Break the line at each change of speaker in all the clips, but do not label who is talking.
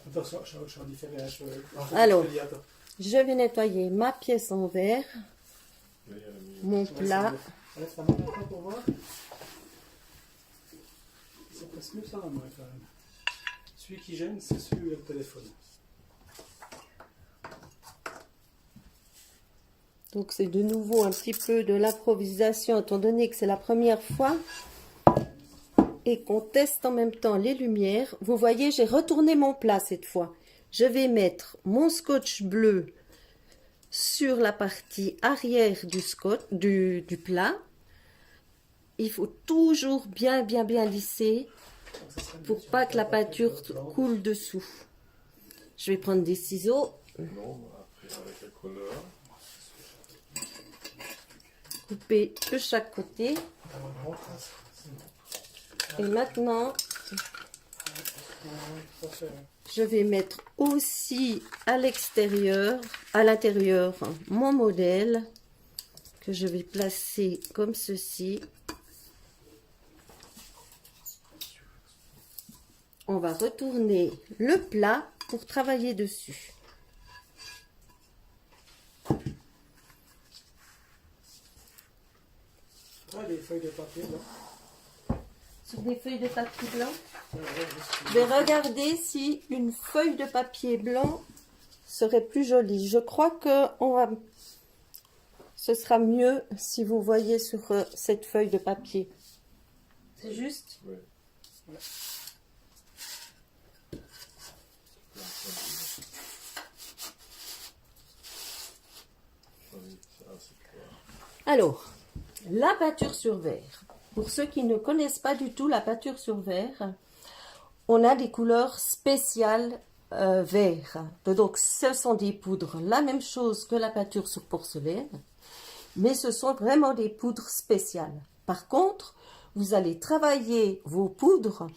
Attention, je suis en différé.
Alors, je vais nettoyer ma pièce en verre, mon plat.
Laisse la main un peu pour voir. C'est presque mieux ça, moi, quand même. Celui qui gêne, c'est celui avec le téléphone.
Donc c'est de nouveau un petit peu de l'improvisation, étant donné que c'est la première fois et qu'on teste en même temps les lumières. Vous voyez, j'ai retourné mon plat cette fois. Je vais mettre mon scotch bleu sur la partie arrière du plat. Il faut toujours bien lisser pour pas que la peinture coule dessous. Je vais prendre des ciseaux.
Non, après avec la couleur.
Couper de chaque côté. Et maintenant, je vais mettre aussi à l'intérieur, mon modèle que je vais placer comme ceci. On va retourner le plat pour travailler dessus.
Les feuilles de papier, là.
Sur des feuilles de papier blanc. Je vais regarder si une feuille de papier blanc serait plus jolie. Je crois que ce sera mieux si vous voyez sur cette feuille de papier. C'est juste?
Oui.
Ouais.
Alors, la peinture sur verre. Pour ceux qui ne connaissent pas du tout la peinture sur verre, on a des couleurs spéciales verre. Donc, ce sont des poudres, la même chose que la peinture sur porcelaine, mais ce sont vraiment des poudres spéciales. Par contre, vous allez travailler vos poudres,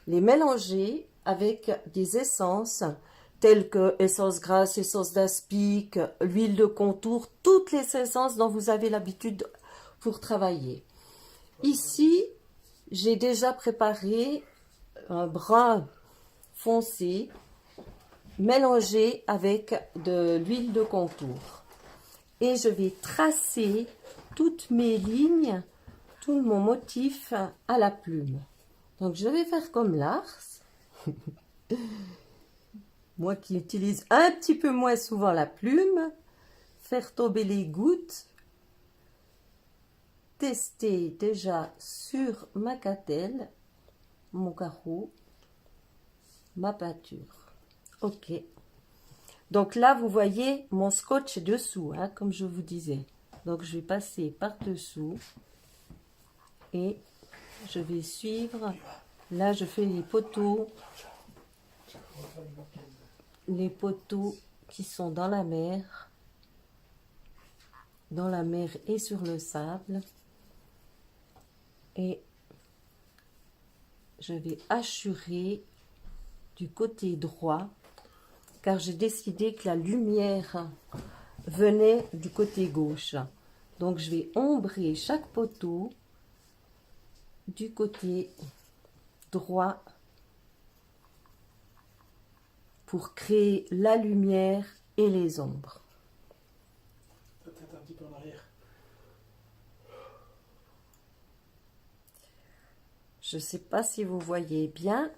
les mélanger avec des essences telles que essence grasse, essence d'aspic, l'huile de contour, toutes les essences dont vous avez l'habitude pour travailler. Ici, j'ai déjà préparé un brun foncé mélangé avec de l'huile de contour. Et je vais tracer toutes mes lignes, tout mon motif à la plume. Donc je vais faire comme Lars. Moi qui utilise un petit peu moins souvent la plume, faire tomber les gouttes, tester déjà sur ma catelle, mon carreau, ma peinture. Ok. Donc là, vous voyez mon scotch dessous, hein, comme je vous disais. Donc je vais passer par-dessous et je vais suivre. Là, je fais les poteaux qui sont dans la mer et sur le sable. Et je vais hachurer du côté droit, car j'ai décidé que la lumière venait du côté gauche. Donc je vais ombrer chaque poteau du côté droit pour créer la lumière et les ombres.
Peut-être un petit peu en arrière.
Je ne sais pas si vous voyez bien.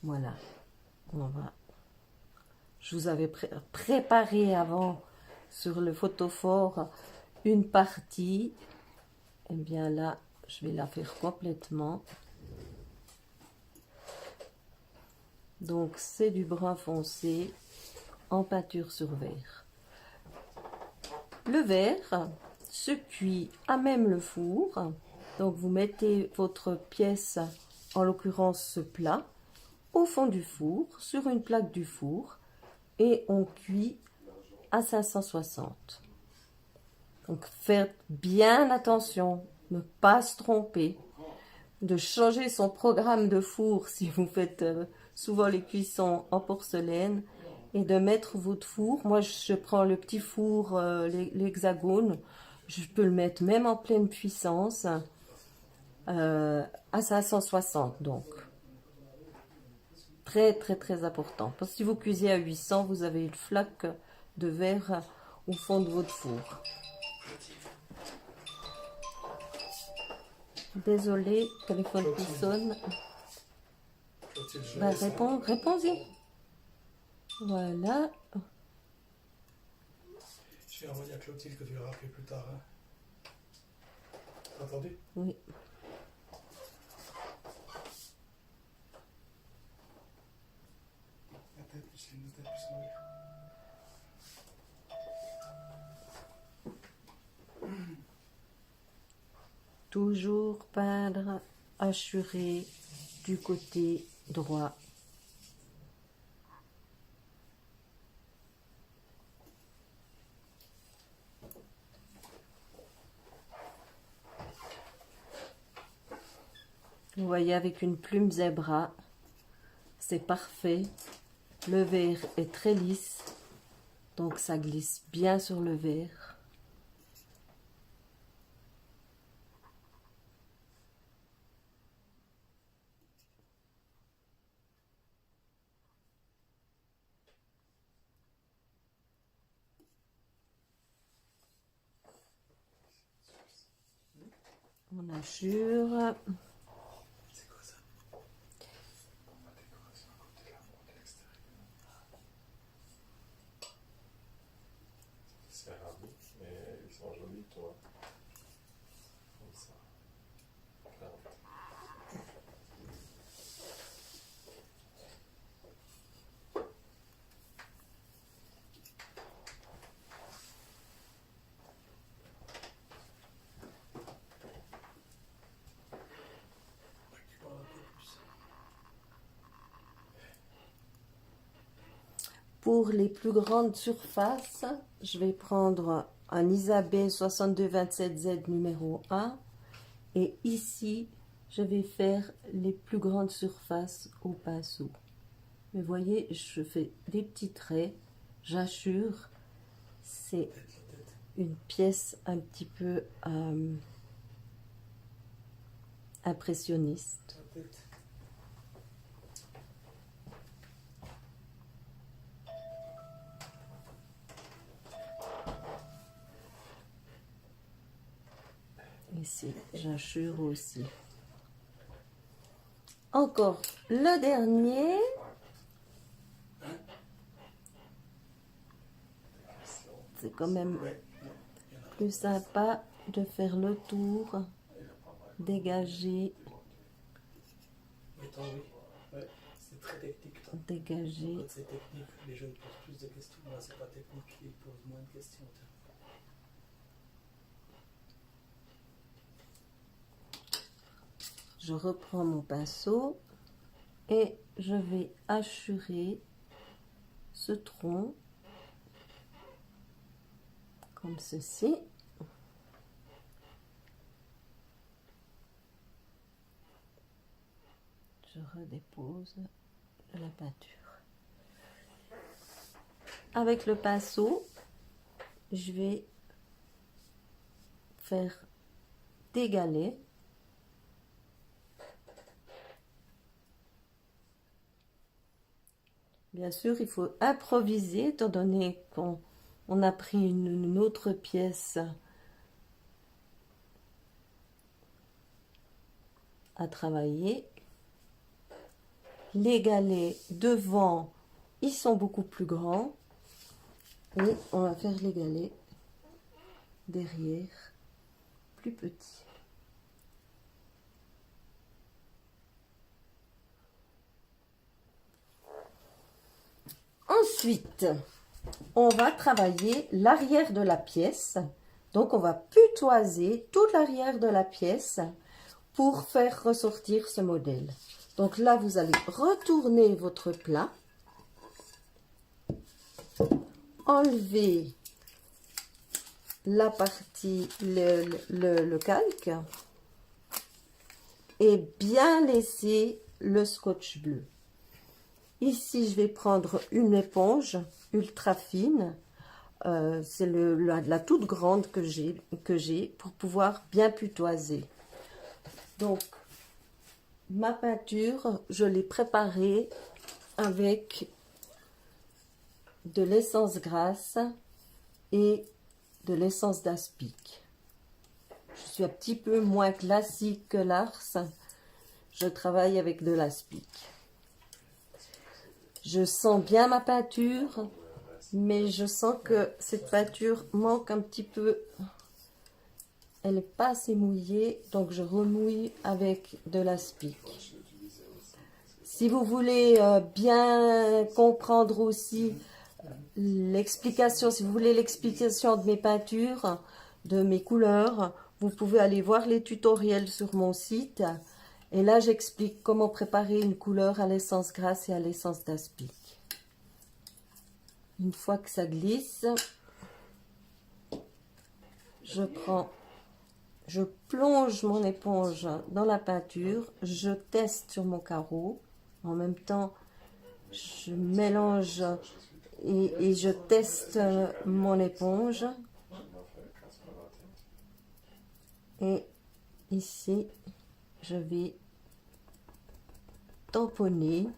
Voilà. Je vous avais préparé avant sur le photophore une partie. Et bien là, je vais la faire complètement. Donc c'est du brun foncé en peinture sur verre. Le verre se cuit à même le four. Donc vous mettez votre pièce, en l'occurrence ce plat, au fond du four, sur une plaque du four, et on cuit à 560. Donc faites bien attention, ne pas se tromper, de changer son programme de four si vous faites souvent les cuissons en porcelaine, et de mettre votre four. Moi je prends le petit four, l'hexagone, Je peux le mettre même en pleine puissance à 560 donc. Très très très important. Parce que si vous cuisez à 800, vous avez une flaque de verre au fond de votre four. Désolée, téléphone qui sonne.
Clotilde, je
Bah,
laisse, hein.
réponds-y. Voilà.
Je vais envoyer à Clotilde que tu vas rappeler plus tard. Hein. T'as entendu?
Oui.
La tête plus sonore.
Toujours peindre, hachurer du côté droit. Vous voyez avec une plume zébra, c'est parfait. Le verre est très lisse, donc ça glisse bien sur le verre. On hachure.
C'est quoi ça?
La décoration à côté de la porte de l'extérieur. C'est céramique, mais ils sont jolis, toi. Comme ça. Plante.
Tu parles un peu plus.
Pour les plus grandes surfaces, je vais prendre un Isabelle 6227Z numéro 1 et ici, je vais faire les plus grandes surfaces au pinceau. Mais voyez, je fais des petits traits, j'assure, c'est
La tête.
une pièce un petit peu impressionniste.
La tête.
Ici, j'assure aussi. Encore le dernier. C'est quand même
Ouais. Non, il y en a.
plus sympa de faire le tour, dégager,
Oui, tant oui. Ouais. C'est très technique. Là.
dégager.
Quand c'est technique, les jeunes posent plus de questions. Moi, c'est pas technique, ils posent moins de questions.
Je reprends mon pinceau et je vais hachurer ce tronc comme ceci. Je redépose la peinture. Avec le pinceau, je vais faire des galets. Bien sûr, il faut improviser, étant donné qu'on a pris une autre pièce à travailler. Les galets devant, ils sont beaucoup plus grands. Et on va faire les galets derrière, plus petits. Ensuite, on va travailler l'arrière de la pièce. Donc, on va putoiser toute l'arrière de la pièce pour faire ressortir ce modèle. Donc là, vous allez retourner votre plat, enlever la partie, le calque et bien laisser le scotch bleu. Ici, je vais prendre une éponge ultra fine. C'est la toute grande que j'ai pour pouvoir bien putoiser. Donc, ma peinture, je l'ai préparée avec de l'essence grasse et de l'essence d'aspic. Je suis un petit peu moins classique que Lars. Je travaille avec de l'aspic. Je sens bien ma peinture, mais je sens que cette peinture manque un petit peu. Elle n'est pas assez mouillée, donc je remouille avec de l'aspic. Si vous voulez bien comprendre aussi l'explication, si vous voulez l'explication de mes peintures, de mes couleurs, vous pouvez aller voir les tutoriels sur mon site. Et là, j'explique comment préparer une couleur à l'essence grasse et à l'essence d'aspic. Une fois que ça glisse, je plonge mon éponge dans la peinture, je teste sur mon carreau. En même temps, je mélange et je teste mon éponge. Et ici, je vais tamponner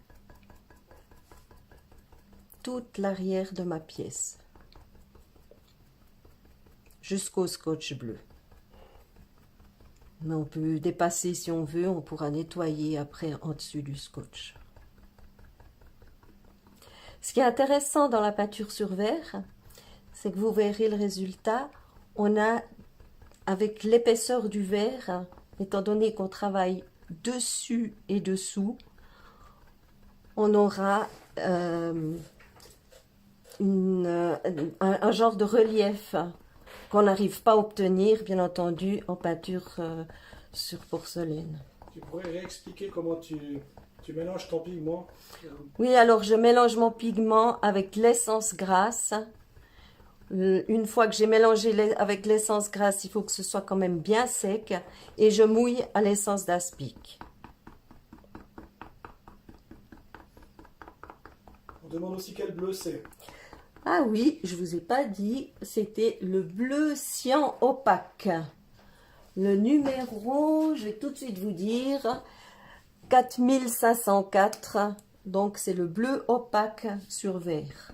toute l'arrière de ma pièce jusqu'au scotch bleu. Mais on peut dépasser si on veut, on pourra nettoyer après en dessus du scotch. Ce qui est intéressant dans la peinture sur verre, c'est que vous verrez le résultat. On a, avec l'épaisseur du verre, étant donné qu'on travaille dessus et dessous, on aura un genre de relief qu'on n'arrive pas à obtenir, bien entendu, en peinture sur porcelaine.
Tu pourrais réexpliquer comment tu mélanges ton pigment?
Oui, alors je mélange mon pigment avec l'essence grasse. Une fois que j'ai mélangé avec l'essence grasse, il faut que ce soit quand même bien sec. Et je mouille à l'essence d'aspic.
On demande aussi quel bleu c'est.
Ah oui, je vous ai pas dit, c'était le bleu cyan opaque. Le numéro, je vais tout de suite vous dire, 4504. Donc c'est le bleu opaque sur verre.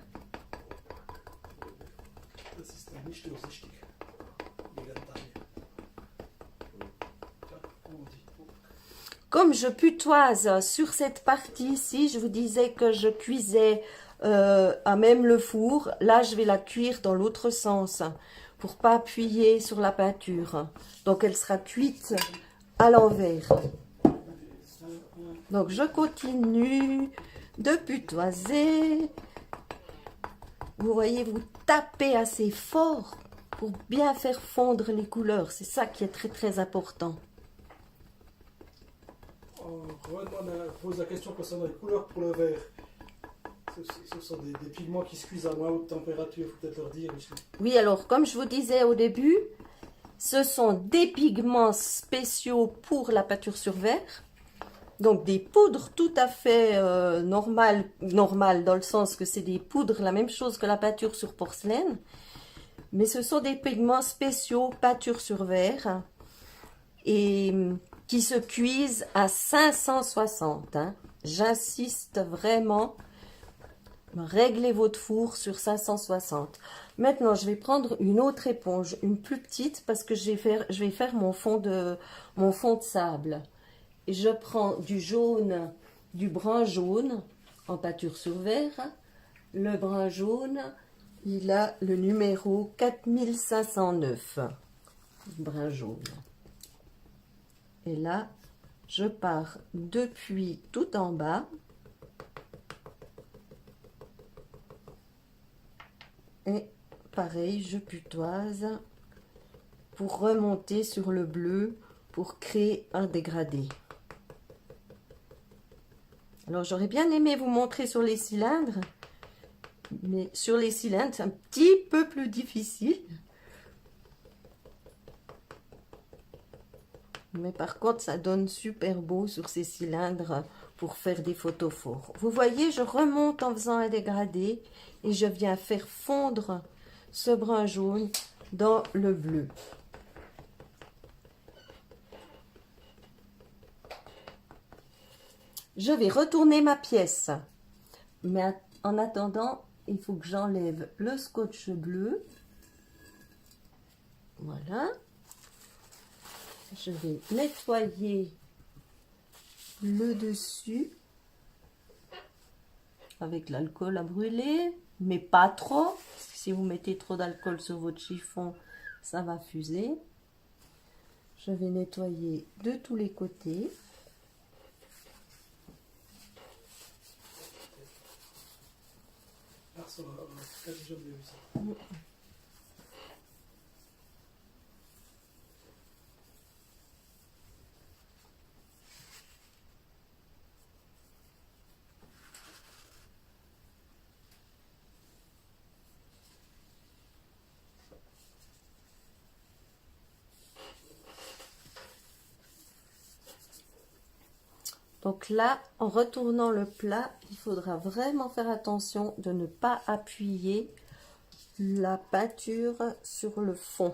Comme je putoise sur cette partie-ci, je vous disais que je cuisais à même le four. Là, je vais la cuire dans l'autre sens pour pas appuyer sur la peinture. Donc, elle sera cuite à l'envers. Donc, je continue de putoiser. Vous voyez, vous tapez assez fort pour bien faire fondre les couleurs. C'est ça qui est très, très important.
On pose la question concernant les couleurs pour le vert. Ce sont des pigments qui se cuisent à moins haute température, il faut peut-être leur dire.
Oui, alors comme je vous disais au début, ce sont des pigments spéciaux pour la peinture sur verre. Donc des poudres tout à fait normales dans le sens que c'est des poudres, la même chose que la peinture sur porcelaine. Mais ce sont des pigments spéciaux peinture sur verre et qui se cuisent à 560. Hein. J'insiste vraiment, réglez votre four sur 560. Maintenant, je vais prendre une autre éponge, une plus petite, parce que je vais faire mon fond de sable. Et je prends du brun jaune en peinture sur verre. Le brun jaune, il a le numéro 4509. Brun jaune. Et là, je pars depuis tout en bas. Et pareil, je putoise pour remonter sur le bleu pour créer un dégradé. Alors, j'aurais bien aimé vous montrer sur les cylindres, mais sur les cylindres, c'est un petit peu plus difficile. Mais par contre, ça donne super beau sur ces cylindres pour faire des photos forts. Vous voyez, je remonte en faisant un dégradé et je viens faire fondre ce brun jaune dans le bleu. Je vais retourner ma pièce, mais en attendant, il faut que j'enlève le scotch bleu. Voilà. Je vais nettoyer le dessus avec l'alcool à brûler, mais pas trop, parce que si vous mettez trop d'alcool sur votre chiffon, ça va fuser. Je vais nettoyer de tous les côtés.
Ah, ça va, j'ai déjà vu ça.
Donc là, en retournant le plat, il faudra vraiment faire attention de ne pas appuyer la peinture sur le fond.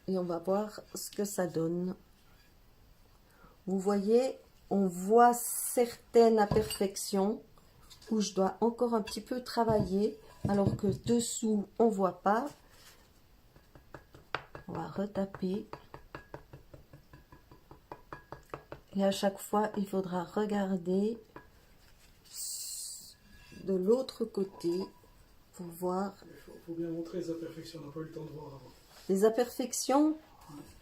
Et on va voir ce que ça donne. Vous voyez, on voit certaines imperfections où je dois encore un petit peu travailler, alors que dessous, on ne voit pas. On va retaper. Et à chaque fois, il faudra regarder de l'autre côté pour voir.
Il faut bien montrer les imperfections, on n'a pas eu le temps de voir avant.
Les imperfections,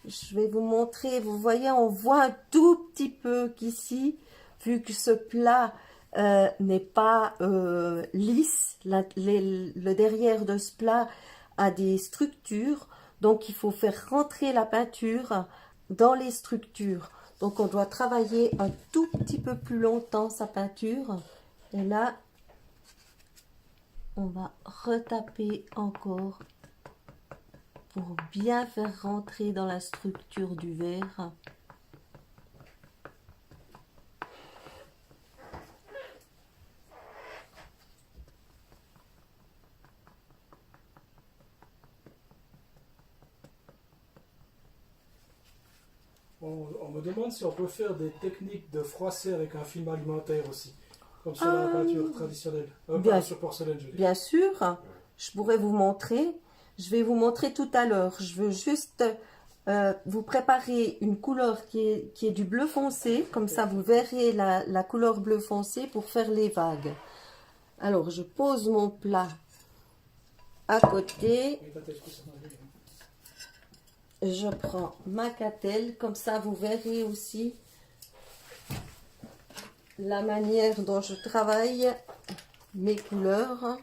je vais vous montrer. Vous voyez, on voit un tout petit peu qu'ici, vu que ce plat n'est pas lisse, le derrière de ce plat a des structures. Donc, il faut faire rentrer la peinture dans les structures. Donc, on doit travailler un tout petit peu plus longtemps sa peinture. Et là, on va retaper encore pour bien faire rentrer dans la structure du verre.
On me demande si on peut faire des techniques de froisser avec un film alimentaire aussi, comme sur la peinture traditionnelle,
bien,
sur porcelaine, je dis.
Bien sûr, je pourrais vous montrer. Je vais vous montrer tout à l'heure. Je veux juste vous préparer une couleur qui est du bleu foncé, comme ça vous verrez la couleur bleu foncé pour faire les vagues. Alors, je pose mon plat à côté. Je prends ma catelle, comme ça vous verrez aussi la manière dont je travaille mes couleurs.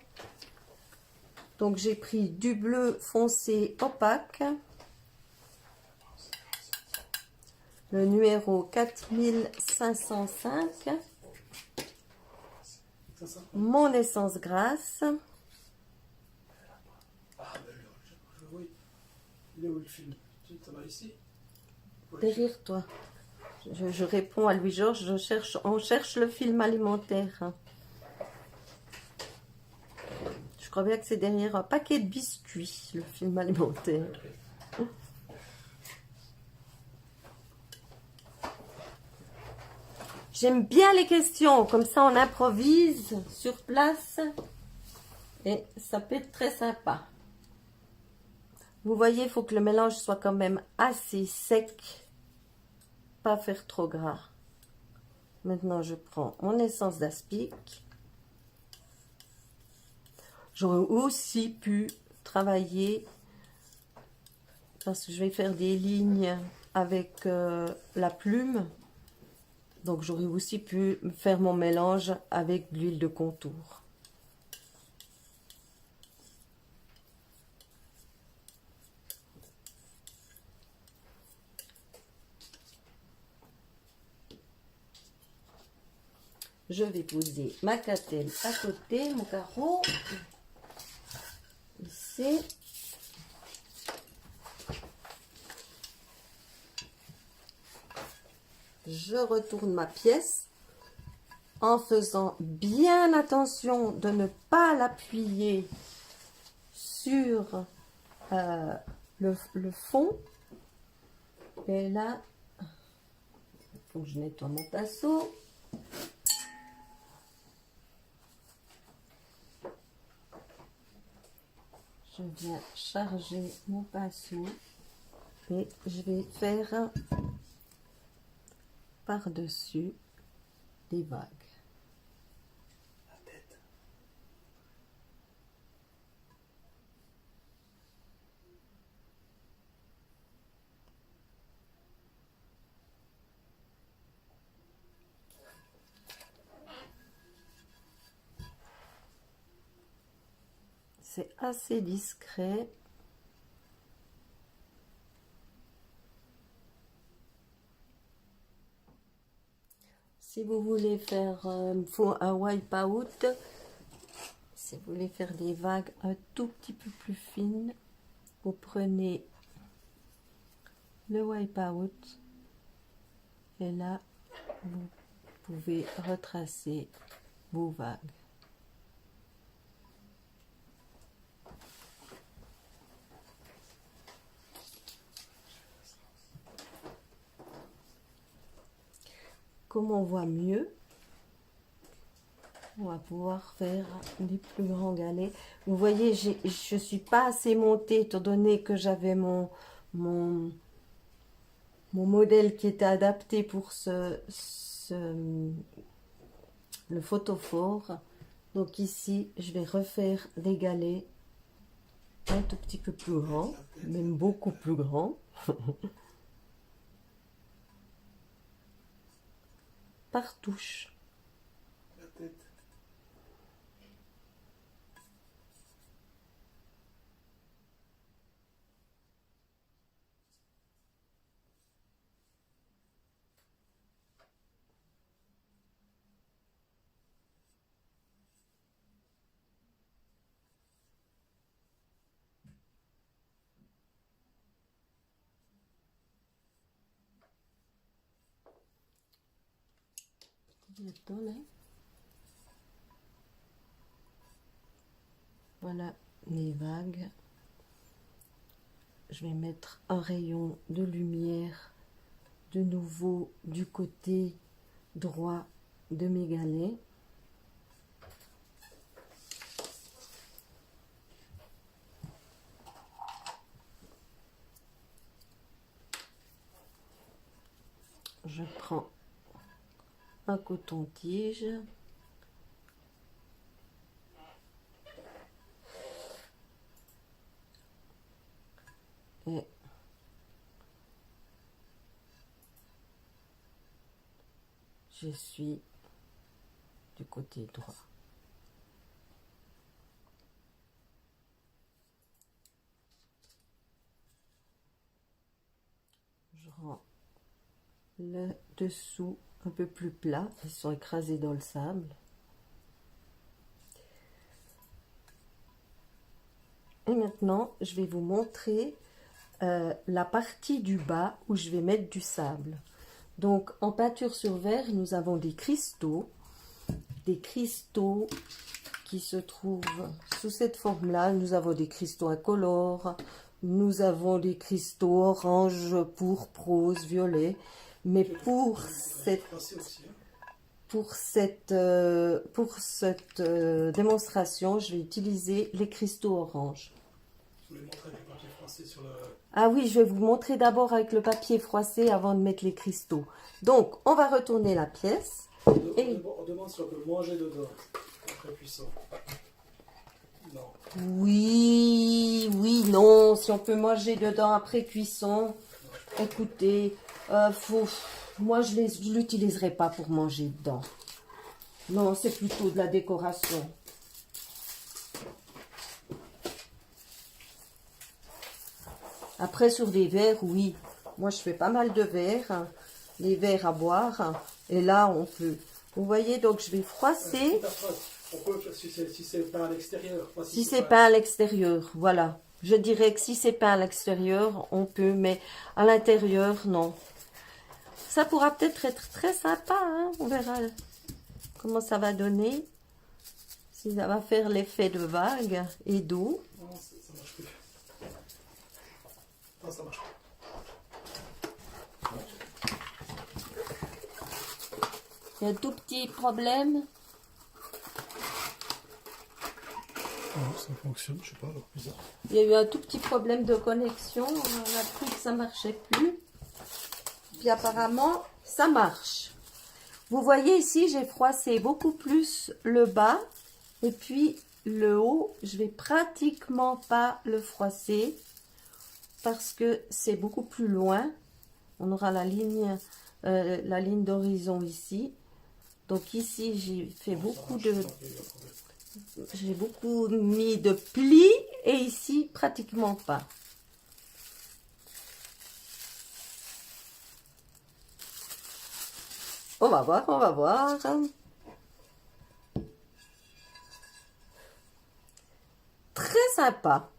Donc j'ai pris du bleu foncé opaque, le numéro 4505, mon essence grasse.
Ah, ben je vois. Il est où le film? Tu en as ici?
Derrière toi. Je réponds à Louis-Georges, on cherche le film alimentaire. Je crois bien que c'est derrière un paquet de biscuits, le film alimentaire. J'aime bien les questions, comme ça on improvise sur place et ça peut être très sympa. Vous voyez, il faut que le mélange soit quand même assez sec, pas faire trop gras. Maintenant, je prends mon essence d'aspic. J'aurais aussi pu travailler, parce que je vais faire des lignes avec la plume. Donc, j'aurais aussi pu faire mon mélange avec de l'huile de contour. Je vais poser ma catelle à côté, mon carreau. Ici. Je retourne ma pièce en faisant bien attention de ne pas l'appuyer sur le fond. Et là, il faut que je nettoie mon pinceau. Je viens charger mon pinceau et je vais faire par-dessus des vagues.
La tête.
C'est assez discret. Si vous voulez faire un wipe out, si vous voulez faire des vagues un tout petit peu plus fines, vous prenez le wipe out et là vous pouvez retracer vos vagues. Comme on voit mieux, on va pouvoir faire des plus grands galets. Vous voyez, je ne suis pas assez montée étant donné que j'avais mon modèle qui était adapté pour le photophore. Donc ici, je vais refaire des galets un tout petit peu plus grands, même beaucoup plus grands. Par touche.
La tête.
Voilà les vagues. Je vais mettre un rayon de lumière de nouveau du côté droit de mes galets. Je prends un coton-tige. Et je suis du côté droit. Je rends le dessous un peu plus plat, ils sont écrasés dans le sable. Et maintenant, je vais vous montrer la partie du bas où je vais mettre du sable. Donc, en peinture sur verre, nous avons des cristaux qui se trouvent sous cette forme-là. Nous avons des cristaux incolores, nous avons des cristaux orange, pourpre, rose, violet. Mais pour cette démonstration, je vais utiliser les cristaux orange.
Je voulais montrer du papier froissé sur le...
Ah oui, je vais vous montrer d'abord avec le papier froissé avant de mettre les cristaux. Donc, on va retourner la pièce.
On demande si on peut manger dedans, après cuisson. Non.
Oui, non, si on peut manger dedans après cuisson. Écoutez, moi je l'utiliserai pas pour manger dedans. Non, c'est plutôt de la décoration. Après, sur des verres, oui. Moi, je fais pas mal de verres. Les verres à boire. Et là, on peut. Vous voyez, donc je vais froisser.
On peut, si c'est peint à l'extérieur.
Si c'est peint à l'extérieur, voilà. Je dirais que si c'est peint à l'extérieur, on peut, mais à l'intérieur, non. Ça pourra peut-être être très sympa, hein. On verra comment ça va donner. Si ça va faire l'effet de vague et d'eau.
Non, ça ça marche.
Il y a un tout petit problème.
Oh, ça fonctionne, je sais pas, alors bizarre.
Il y a eu un tout petit problème de connexion. On a cru que ça marchait plus. Puis apparemment, ça marche. Vous voyez ici, j'ai froissé beaucoup plus le bas. Et puis le haut, je vais pratiquement pas le froisser. Parce que c'est beaucoup plus loin. On aura la ligne d'horizon ici. Donc ici, j'ai fait beaucoup de... J'ai beaucoup mis de plis et ici, pratiquement pas. On va voir, on va voir. Très sympa.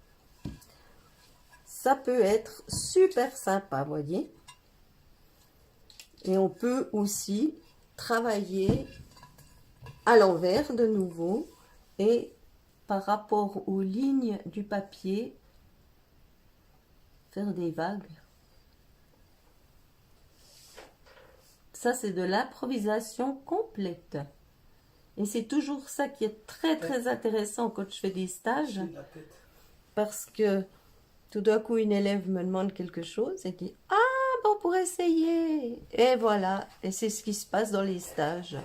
Ça peut être super sympa, voyez. Et on peut aussi travailler à l'envers de nouveau et par rapport aux lignes du papier faire des vagues. Ça, c'est de l'improvisation complète. Et c'est toujours ça qui est très très intéressant quand je fais des stages, parce que tout d'un coup une élève me demande quelque chose et dit « Ah, bon, pour essayer !» Et voilà, et c'est ce qui se passe dans les stages.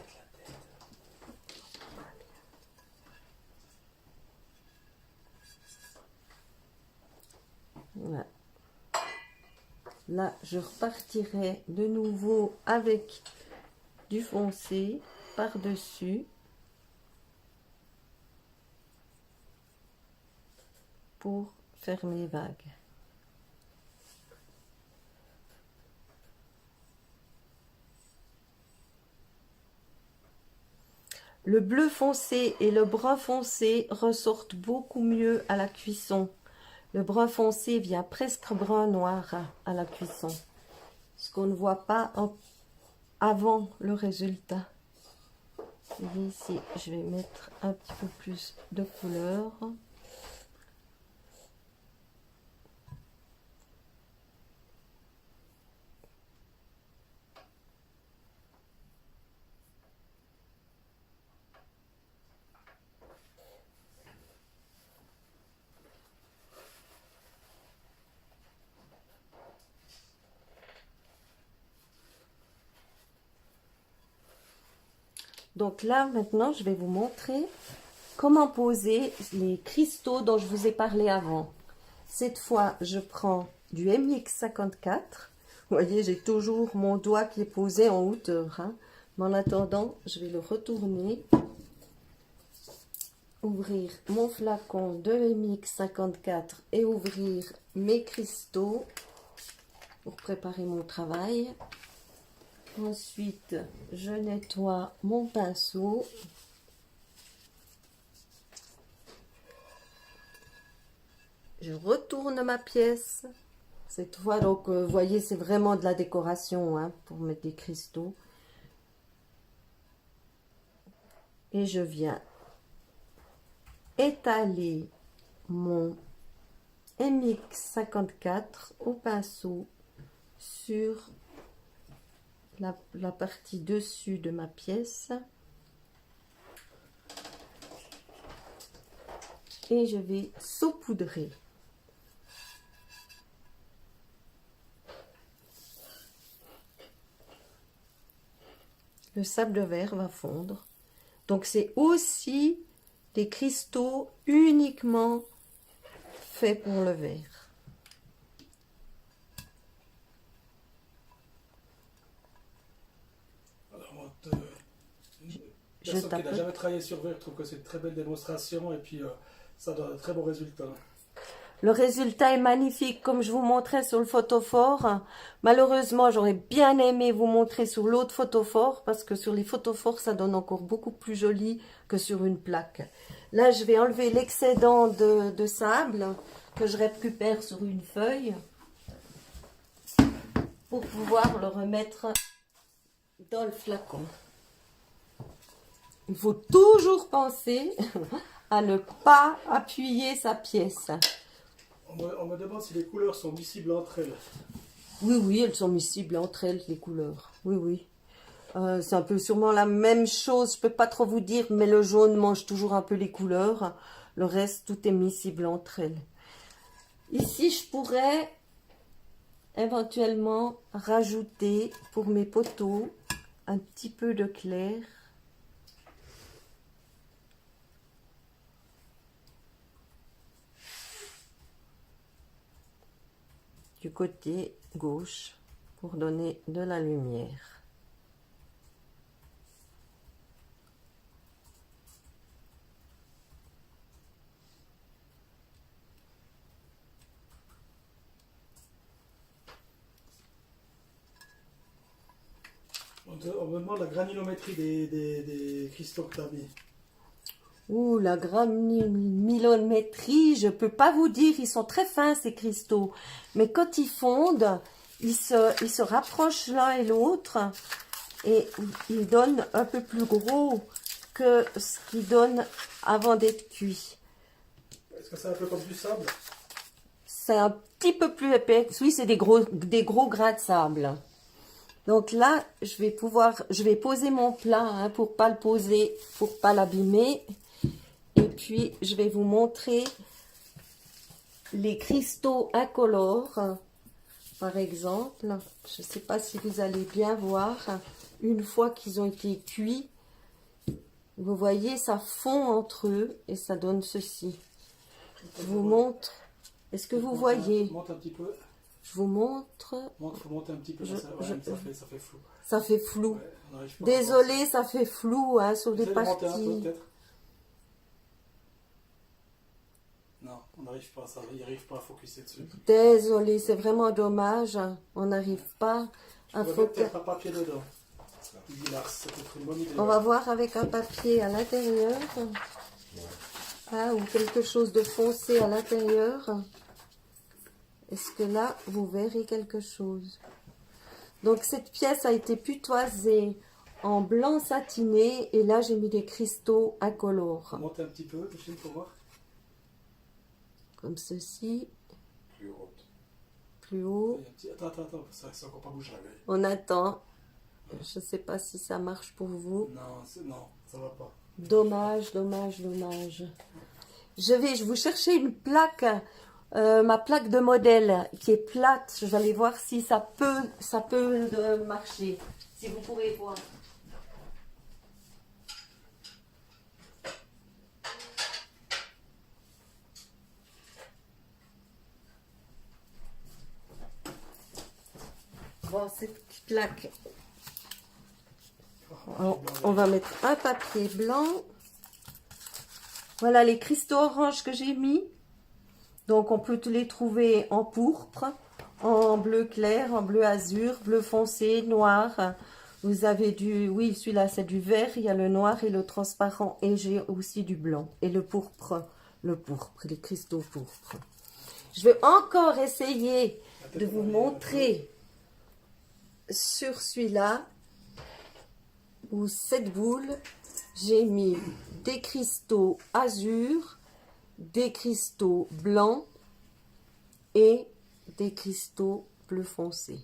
Voilà. Là, je repartirai de nouveau avec du foncé par-dessus pour faire mes vagues. Le bleu foncé et le brun foncé ressortent beaucoup mieux à la cuisson. Le brun foncé vient presque brun noir à la cuisson, ce qu'on ne voit pas avant le résultat. Et ici, je vais mettre un petit peu plus de couleur. Donc là, maintenant, je vais vous montrer comment poser les cristaux dont je vous ai parlé avant. Cette fois, je prends du MX54. Vous voyez, j'ai toujours mon doigt qui est posé en hauteur, hein. Mais en attendant, je vais le retourner. Ouvrir mon flacon de MX54 et ouvrir mes cristaux pour préparer mon travail. Ensuite, je nettoie mon pinceau. Je retourne ma pièce. Cette fois, donc, vous voyez, c'est vraiment de la décoration, hein, pour mettre des cristaux. Et je viens étaler mon MX54 au pinceau sur la partie dessus de ma pièce. Et je vais saupoudrer. Le sable de verre va fondre. Donc c'est aussi des cristaux uniquement faits pour le verre.
Personne qui n'a jamais travaillé sur verre trouve que c'est une très belle démonstration et puis ça donne un très bon résultat.
Le résultat est magnifique comme je vous montrais sur le photophore. Malheureusement, j'aurais bien aimé vous montrer sur l'autre photophore parce que sur les photophores, ça donne encore beaucoup plus joli que sur une plaque. Là, je vais enlever l'excédent de sable que je récupère sur une feuille pour pouvoir le remettre dans le flacon. Il faut toujours penser à ne pas appuyer sa pièce.
On me demande si les couleurs sont miscibles entre elles.
Oui, oui, elles sont miscibles entre elles, les couleurs. Oui, oui. C'est un peu sûrement la même chose, je peux pas trop vous dire, mais le jaune mange toujours un peu les couleurs. Le reste, tout est miscible entre elles. Ici, je pourrais éventuellement rajouter pour mes poteaux un petit peu de clair. Du côté gauche pour donner de la lumière.
On me demande la granulométrie des cristaux que tu as mis.
Ouh, la granulométrie, je peux pas vous dire, ils sont très fins ces cristaux. Mais quand ils fondent, ils se rapprochent l'un et l'autre et ils donnent un peu plus gros que ce qu'ils donnent avant d'être cuits.
Est-ce que c'est un peu comme du sable?
C'est un petit peu plus épais. Oui, c'est des gros grains de sable. Donc là, je vais poser mon plat hein, pour pas le poser, pour pas l'abîmer. Et puis, je vais vous montrer les cristaux incolores. Par exemple, je ne sais pas si vous allez bien voir, une fois qu'ils ont été cuits, vous voyez, ça fond entre eux et ça donne ceci. Je vous montre. Est-ce que vous voyez?
Monte un petit peu.
Je vous montre.
Il faut monter un petit peu, ça fait flou.
Ça fait flou.
Ouais,
Désolée, ça fait flou hein, sur les parties.
Un peu, peut-être. Non, on n'arrive pas, ça, il n'arrive pas à focuser dessus.
Désolée, c'est vraiment dommage. On n'arrive pas à focuser.
Mettre un papier dedans.
On va voir avec un papier à l'intérieur. Ah, ou quelque chose de foncé à l'intérieur. Est-ce que là, vous verrez quelque chose? Donc, cette pièce a été putoisée en blanc satiné. Et là, j'ai mis des cristaux incolores.
Monter un petit peu, Michel, pour voir.
Comme ceci.
Plus haute.
Plus haut.
Attends, ça n'a encore pas bougé.
On attend. Je ne sais pas si ça marche pour vous.
Non, ça va pas.
Dommage, dommage, dommage. Je vais vous chercher une plaque, ma plaque de modèle qui est plate. Je vais aller voir si ça peut marcher. Si vous pourrez voir. Bon, cette plaque. On va mettre un papier blanc. Voilà les cristaux orange que j'ai mis. Donc on peut les trouver en pourpre, en bleu clair, en bleu azur, bleu foncé, noir. Vous avez oui, celui-là c'est du vert, il y a le noir et le transparent. Et j'ai aussi du blanc et le pourpre, les cristaux pourpres. Je vais encore essayer de vous montrer sur celui-là, où cette boule, j'ai mis des cristaux azur, des cristaux blancs et des cristaux bleu foncé.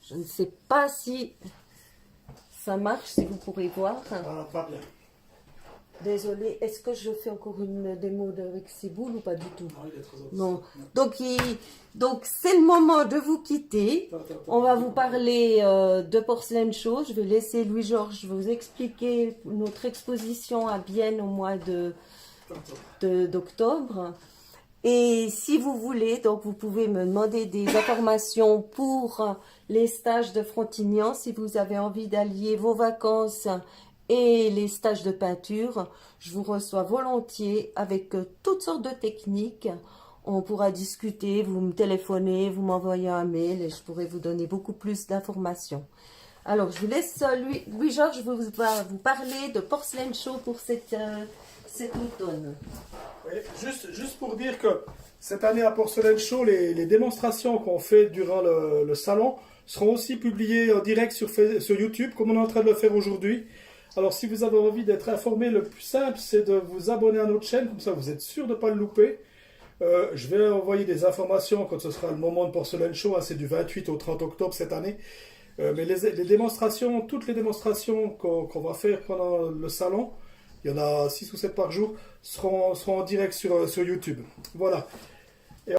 Je ne sais pas si ça marche, si vous pourrez voir.
Ah, pas bien.
Désolée, est-ce que je fais encore une démo avec ces boules ou pas du tout?
Non, il est trop autre.
Non. Donc c'est le moment de vous quitter. On va vous parler de porcelaine chaude. Je vais laisser Louis-Georges vous expliquer notre exposition à Bienne au mois d'octobre. Et si vous voulez, donc vous pouvez me demander des informations pour les stages de Frontignan, si vous avez envie d'allier vos vacances et les stages de peinture. Je vous reçois volontiers avec toutes sortes de techniques. On pourra discuter, vous me téléphonez, vous m'envoyez un mail et je pourrai vous donner beaucoup plus d'informations. Alors, je vous laisse, Louis-Georges va vous parler de porcelaine chaude pour cet automne.
Oui, juste pour dire que cette année à Porcelaine Show, les démonstrations qu'on fait durant le salon seront aussi publiées en direct sur YouTube, comme on est en train de le faire aujourd'hui. Alors si vous avez envie d'être informé, le plus simple c'est de vous abonner à notre chaîne, comme ça vous êtes sûr de ne pas le louper. Je vais envoyer des informations quand ce sera le moment de Porcelain Show, hein, c'est du 28 au 30 octobre cette année. Mais les démonstrations, toutes les démonstrations qu'on va faire pendant le salon, il y en a 6 ou 7 par jour, seront en direct sur YouTube. Voilà.